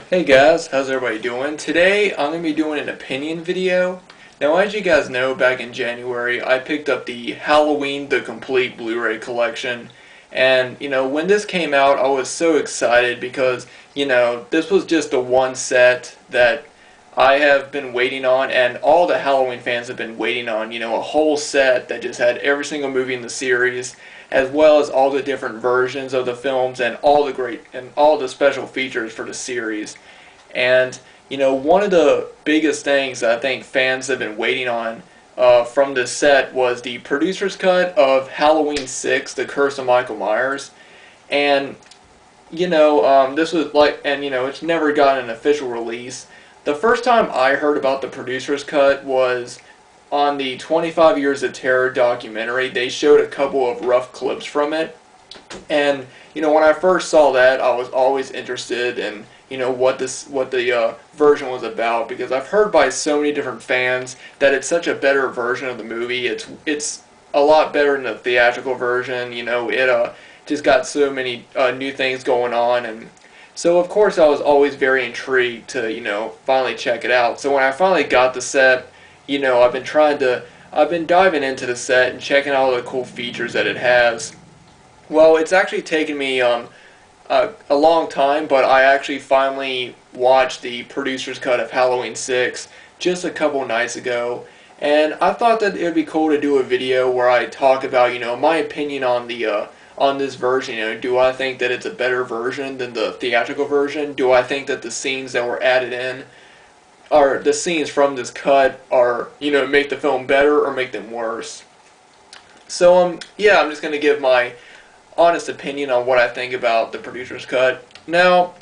Hey guys, how's everybody doing? Today I'm going to be doing an opinion video. Now as you guys know, back in January I picked up the Halloween The Complete Blu-ray collection, and when this came out I was so excited because this was just the one set that I have been waiting on, and all the Halloween fans have been waiting on, a whole set that just had every single movie in the series, as well as all the different versions of the films and all the special features for the series. And one of the biggest things that I think fans have been waiting on from this set was the producer's cut of Halloween 6, The Curse of Michael Myers. And this was it's never gotten an official release. The first time I heard about the producer's cut was on the 25 Years of Terror documentary. They showed a couple of rough clips from it, and when I first saw that, I was always interested in what the version was about, because I've heard by so many different fans that it's such a better version of the movie. It's a lot better than the theatrical version. It just got so many new things going on, and so of course I was always very intrigued to finally check it out. So when I finally got the set, I've been diving into the set and checking out all the cool features that it has. Well, it's actually taken me a long time, but I actually finally watched the producer's cut of Halloween 6 just a couple nights ago, and I thought that it would be cool to do a video where I talk about my opinion on the on this version. Do I think that it's a better version than the theatrical version? Do I think that the scenes that were added in, or the scenes from this cut, are make the film better or make them worse? So yeah, I'm just gonna give my honest opinion on what I think about the producer's cut. Now,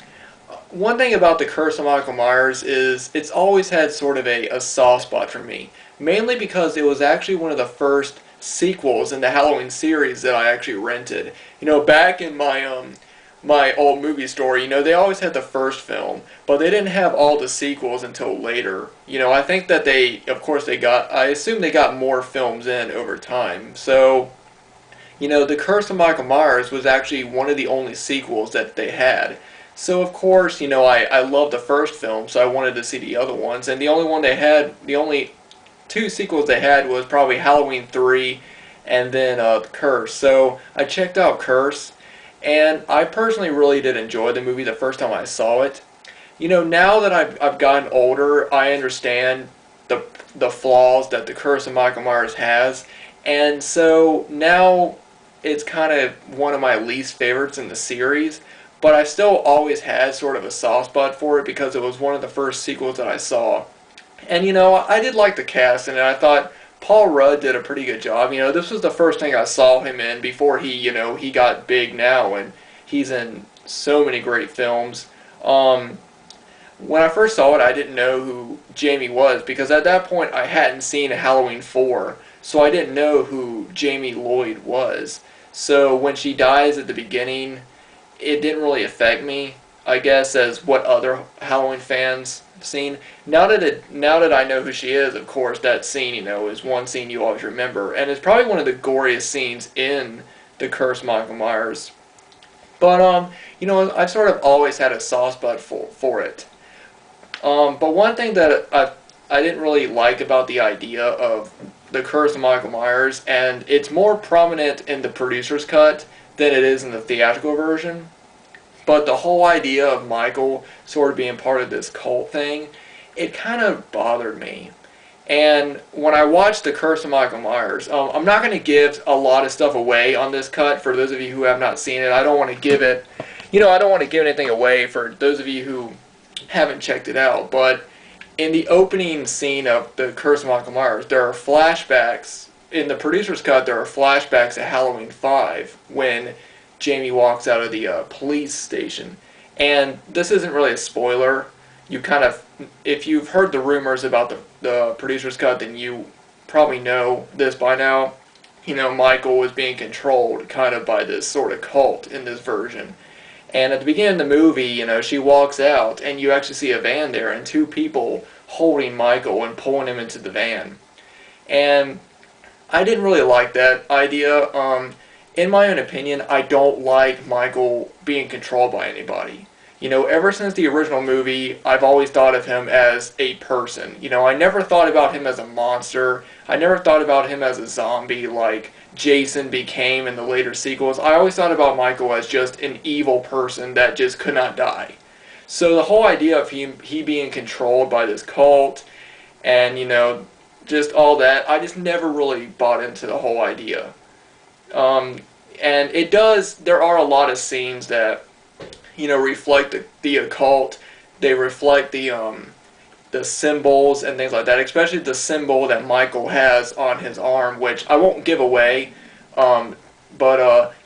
one thing about The Curse of Michael Myers is it's always had sort of a soft spot for me, mainly because it was actually one of the first sequels in the Halloween series that I actually rented. Back in my old movie store, they always had the first film, but they didn't have all the sequels until later. I think that I assume they got more films in over time. So The Curse of Michael Myers was actually one of the only sequels that they had. So of course, I loved the first film, so I wanted to see the other ones. And the only two sequels they had was probably Halloween 3 and then Curse. So I checked out Curse, and I personally really did enjoy the movie the first time I saw it. Now that I've gotten older, I understand the flaws that The Curse of Michael Myers has, and so now it's kind of one of my least favorites in the series, but I still always had sort of a soft spot for it because it was one of the first sequels that I saw. And I did like the cast, and I thought Paul Rudd did a pretty good job. This was the first thing I saw him in before he got big now, and he's in so many great films. When I first saw it, I didn't know who Jamie was, because at that point I hadn't seen Halloween 4, so I didn't know who Jamie Lloyd was. So when she dies at the beginning, it didn't really affect me, I guess, as what other Halloween fans have seen. Now that I know who she is, of course, that scene, is one scene you always remember, and it's probably one of the goriest scenes in The Curse of Michael Myers. But I've sort of always had a soft spot for it. But one thing that I didn't really like about the idea of The Curse of Michael Myers, and it's more prominent in the producer's cut than it is in the theatrical version, but the whole idea of Michael sort of being part of this cult thing, it kind of bothered me. And when I watched The Curse of Michael Myers, I'm not going to give a lot of stuff away on this cut for those of you who have not seen it. I don't want to give it, I don't want to give anything away for those of you who haven't checked it out, but in the opening scene of The Curse of Michael Myers, there are flashbacks. In the producer's cut, there are flashbacks at Halloween 5 when Jamie walks out of the police station. And this isn't really a spoiler. If you've heard the rumors about the producer's cut, then you probably know this by now. Michael was being controlled kind of by this sort of cult in this version. And at the beginning of the movie, she walks out, and you actually see a van there, and two people holding Michael and pulling him into the van. And I didn't really like that idea. In my own opinion, I don't like Michael being controlled by anybody. You know, ever since the original movie, I've always thought of him as a person. You know, I never thought about him as a monster. I never thought about him as a zombie like Jason became in the later sequels. I always thought about Michael as just an evil person that just could not die. So the whole idea of he being controlled by this cult and, you know, just all that, I just never really bought into the whole idea. And it does, there are a lot of scenes that, you know, reflect the occult. They reflect the symbols and things like that, especially the symbol that Michael has on his arm, which I won't give away. You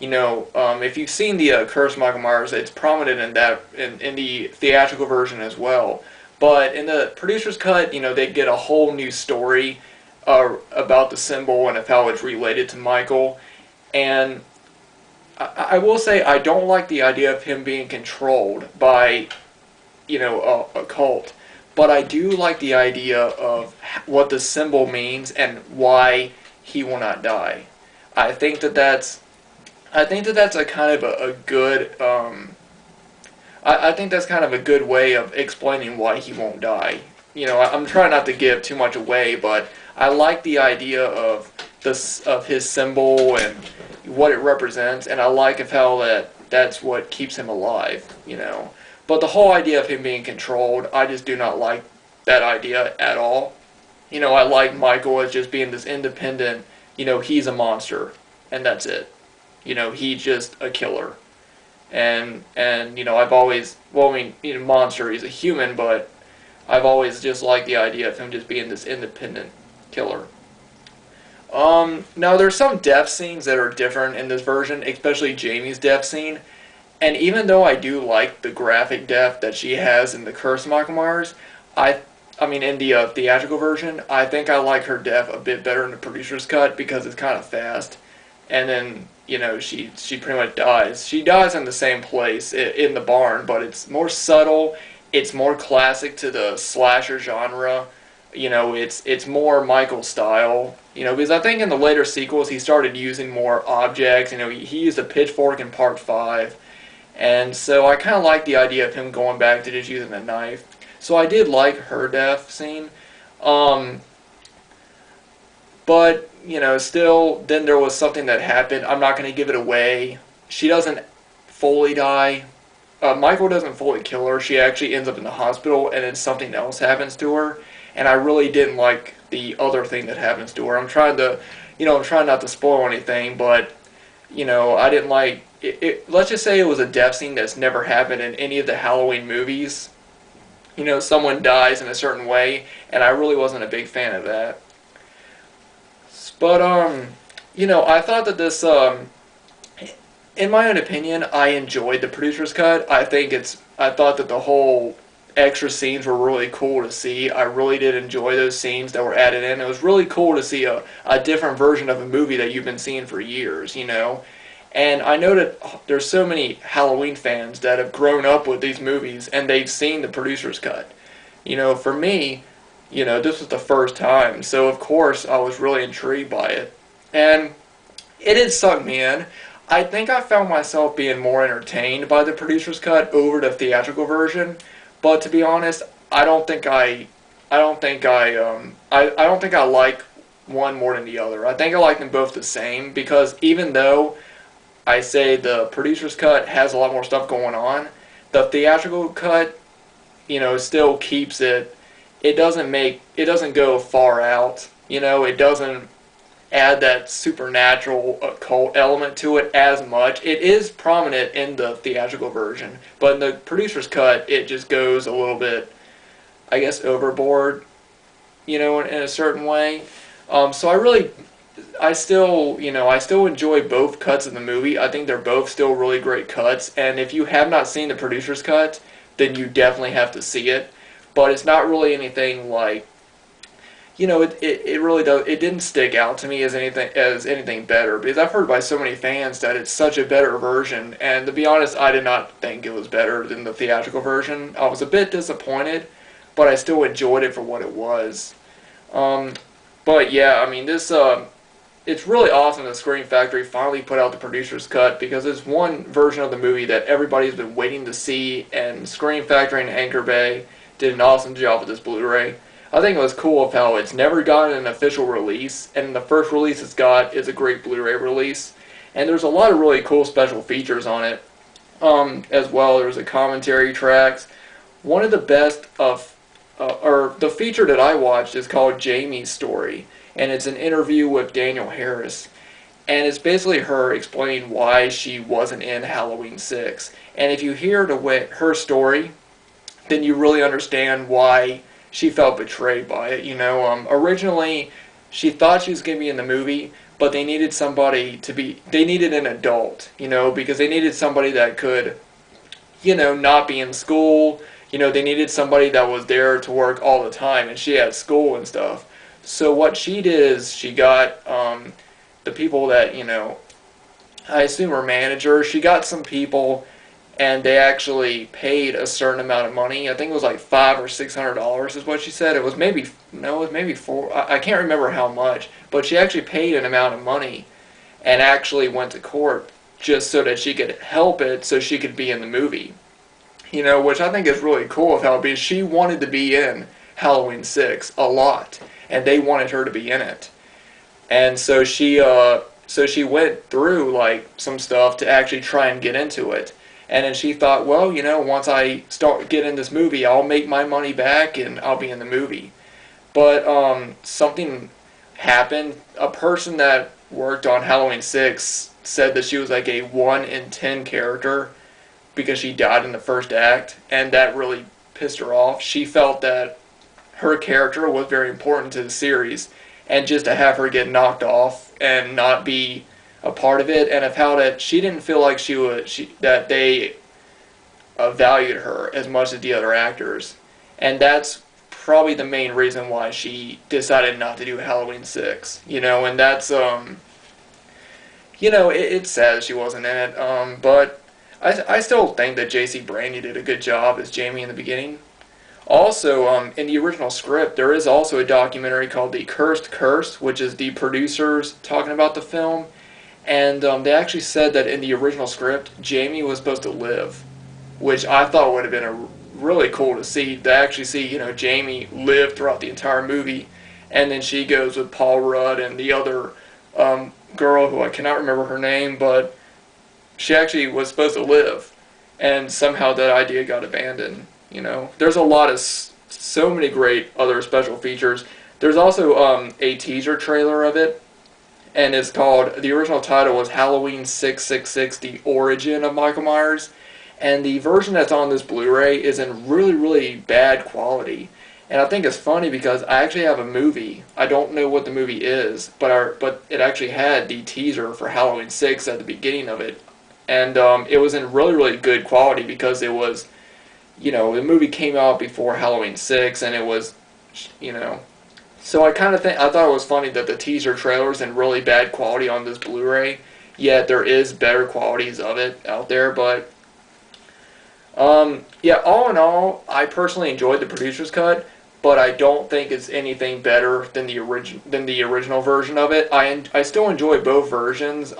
know, if you've seen the Curse of Michael Myers, it's prominent in that in the theatrical version as well. But in the producer's cut, you know, they get a whole new story about the symbol and of how it's related to Michael. And I will say I don't like the idea of him being controlled by, you know, a cult. But I do like the idea of what the symbol means and why he will not die. I think that that's a kind of a good I think that's kind of a good way of explaining why he won't die. You know, I'm trying not to give too much away, but I like the idea of his symbol and what it represents, and I like of how that's what keeps him alive. You know. But the whole idea of him being controlled, I just do not like that idea at all. You know, I like Michael as just being this independent, you know, he's a monster, and that's it. You know, he's just a killer. And you know, I've always, well, I mean, you know, monster, he's a human, but I've always just liked the idea of him just being this independent killer. Now, there's some death scenes that are different in this version, especially Jamie's death scene. And even though I do like the graphic death that she has in the Curse of Michael Myers, I mean in the theatrical version, I think I like her death a bit better in the producer's cut because it's kind of fast. And then, you know, she pretty much dies. She dies in the same place, in the barn, but it's more subtle, it's more classic to the slasher genre. You know, it's more Michael style. You know, because I think in the later sequels he started using more objects. You know, he used a pitchfork in Part 5. And so I kind of like the idea of him going back to just using a knife. So I did like her death scene. But, you know, still, then there was something that happened. I'm not going to give it away. She doesn't fully die. Michael doesn't fully kill her. She actually ends up in the hospital, and then something else happens to her. And I really didn't like the other thing that happens to her. I'm trying not to spoil anything, but, you know, I didn't like... let's just say it was a death scene that's never happened in any of the Halloween movies. You know, someone dies in a certain way, and I really wasn't a big fan of that. But, you know, I thought that this, in my own opinion, I enjoyed the producer's cut. I thought that the whole extra scenes were really cool to see. I really did enjoy those scenes that were added in. It was really cool to see a different version of a movie that you've been seeing for years, you know. And I know that there's so many Halloween fans that have grown up with these movies and they've seen the producer's cut. You know, for me, you know, this was the first time, so of course I was really intrigued by it. And it did suck me in. I think I found myself being more entertained by the producer's cut over the theatrical version, but to be honest, I don't think I like one more than the other. I think I like them both the same because even though I say the producer's cut has a lot more stuff going on, the theatrical cut, you know, still keeps it. It doesn't go far out. You know, it doesn't add that supernatural occult element to it as much. It is prominent in the theatrical version, but in the producer's cut, it just goes a little bit, I guess, overboard, you know, in a certain way. So I still enjoy both cuts of the movie. I think they're both still really great cuts, and if you have not seen the producer's cut, then you definitely have to see it. But it's not really anything like, you know, it really does. It didn't stick out to me as anything better because I've heard by so many fans that it's such a better version. And to be honest, I did not think it was better than the theatrical version. I was a bit disappointed, but I still enjoyed it for what it was. But yeah, I mean, this it's really awesome that Scream Factory finally put out the producer's cut, because it's one version of the movie that everybody's been waiting to see, and Scream Factory and Anchor Bay did an awesome job with this Blu-ray. I think it was cool of how it's never gotten an official release, and the first release it's got is a great Blu-ray release. And there's a lot of really cool special features on it. As well, there's a commentary tracks. One of the best of, or the feature that I watched is called Jamie's Story, and it's an interview with Danielle Harris. And it's basically her explaining why she wasn't in Halloween 6. And if you hear her story, then you really understand why she felt betrayed by it. Originally, she thought she was going to be in the movie, but they needed somebody they needed an adult, because they needed somebody that could, not be in school. They needed somebody that was there to work all the time, and she had school and stuff. So what she did is she got the people that, I assume her manager, she got some people, and they actually paid a certain amount of money. I think it was like $500 or $600 is what she said. It was maybe four. I can't remember how much, but she actually paid an amount of money, and actually went to court just so that she could help it, so she could be in the movie. Which I think is really cool of how, because she wanted to be in Halloween 6 a lot, and they wanted her to be in it, and so she went through like some stuff to actually try and get into it. And then she thought, well, once I get in this movie, I'll make my money back and I'll be in the movie. But something happened. A person that worked on Halloween 6 said that she was like a 1 in 10 character because she died in the first act, and that really pissed her off. She felt that her character was very important to the series, and just to have her get knocked off and not be a part of it, and of how that she didn't feel like that they valued her as much as the other actors, and that's probably the main reason why she decided not to do Halloween 6. And that's it's sad she wasn't in it, but I still think that J.C. Brandy did a good job as Jamie in the beginning. Also, in the original script, there is also a documentary called The Cursed Curse, which is the producers talking about the film. And they actually said that in the original script, Jamie was supposed to live, which I thought would have been really cool to see. To actually see, Jamie live throughout the entire movie, and then she goes with Paul Rudd and the other girl who I cannot remember her name, but she actually was supposed to live, and somehow that idea got abandoned. There's a lot of so many great other special features. There's also a teaser trailer of it. And it's called, the original title was Halloween 666, The Origin of Michael Myers. And the version that's on this Blu-ray is in really, really bad quality. And I think it's funny because I actually have a movie. I don't know what the movie is, but it actually had the teaser for Halloween 6 at the beginning of it. And it was in really, really good quality because it was, the movie came out before Halloween 6, and it was, So I thought it was funny that the teaser trailer's in really bad quality on this Blu-ray, yet there is better qualities of it out there. But yeah, all in all, I personally enjoyed the producer's cut, but I don't think it's anything better than the original version of it. I still enjoy both versions.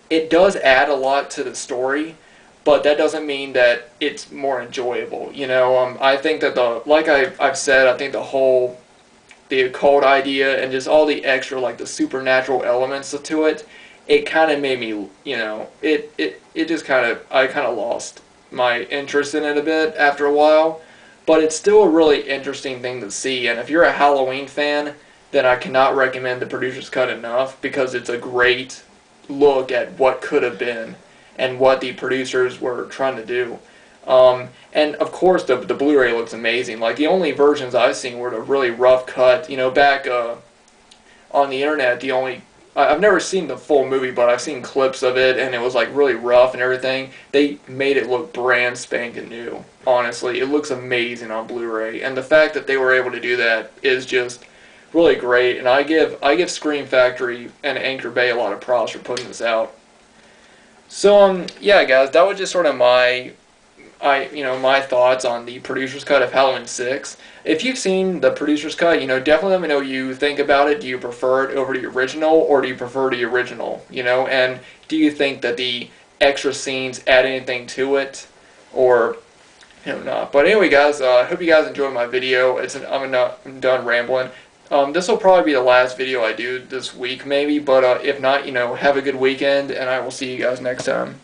It does add a lot to the story, but that doesn't mean that it's more enjoyable. I think that I've said, I think the occult idea and just all the extra, like the supernatural elements to it, it kind of made me, it just I kind of lost my interest in it a bit after a while. But it's still a really interesting thing to see, and if you're a Halloween fan, then I cannot recommend the producer's cut enough, because it's a great look at what could have been and what the producers were trying to do. And of course the Blu-ray looks amazing. Like, the only versions I've seen were the really rough cut. Back on the internet, I've never seen the full movie, but I've seen clips of it, and it was like really rough and everything. They made it look brand spanking new. Honestly, it looks amazing on Blu-ray, and the fact that they were able to do that is just really great. And I give Scream Factory and Anchor Bay a lot of props for putting this out. So yeah, guys, that was just sort of my my thoughts on the producer's cut of Halloween 6. If you've seen the producer's cut, definitely let me know what you think about it. Do you prefer it over the original, or do you prefer the original? And do you think that the extra scenes add anything to it, or not? But anyway, guys, I hope you guys enjoyed my video. I'm done rambling. This will probably be the last video I do this week, maybe. But if not, have a good weekend, and I will see you guys next time.